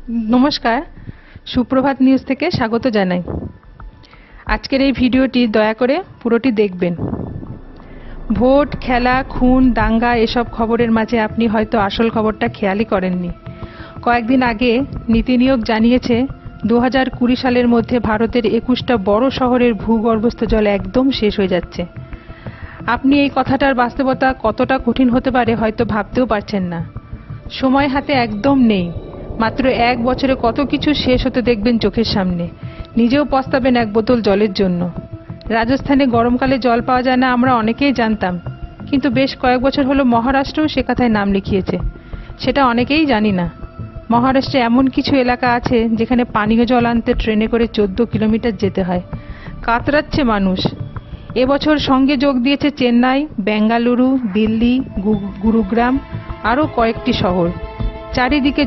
নমস্কার, সুপ্রভাত নিউজ থেকে স্বাগত জানাই। আজকের এই ভিডিওটি দয়া করে পুরোটি দেখবেন। ভোট, খেলা, খুন, দাঙ্গা এসব খবরের মাঝে আপনি হয়তো আসল খবরটা খেয়ালই করেননি। কয়েকদিন আগে নীতি নিয়োগ জানিয়েছে 2020 সালের মধ্যে ভারতের 21টা বড় শহরের ভূগর্ভস্থ জল একদম শেষ হয়ে যাচ্ছে। আপনি এই কথাটার বাস্তবতা কতটা কঠিন হতে পারে হয়তো ভাবতেও পারছেন না। সময় হাতে একদম নেই। মাত্র 1 বছরে কত কিছু শেষ হতে দেখবেন চোখের সামনে। নিজেও পস্তাবেন এক বোতল জলের জন্য। রাজস্থানে গরমকালে জল পাওয়া যায় না আমরা অনেকেই জানতাম, কিন্তু বেশ কয়েক বছর হলো মহারাষ্ট্রও সে কথায় নাম লিখিয়েছে। সেটা অনেকেই জানি না। মহারাষ্ট্রে এমন কিছু এলাকা আছে যেখানে পানীয় জল আনতে ট্রেনে করে 14 কিলোমিটার যেতে হয়। কাতরাচ্ছে মানুষ। এবছর সঙ্গে যোগ দিয়েছে চেন্নাই, বেঙ্গালুরু, দিল্লি, গুরুগ্রাম, আরও কয়েকটি শহর। চারিদিকে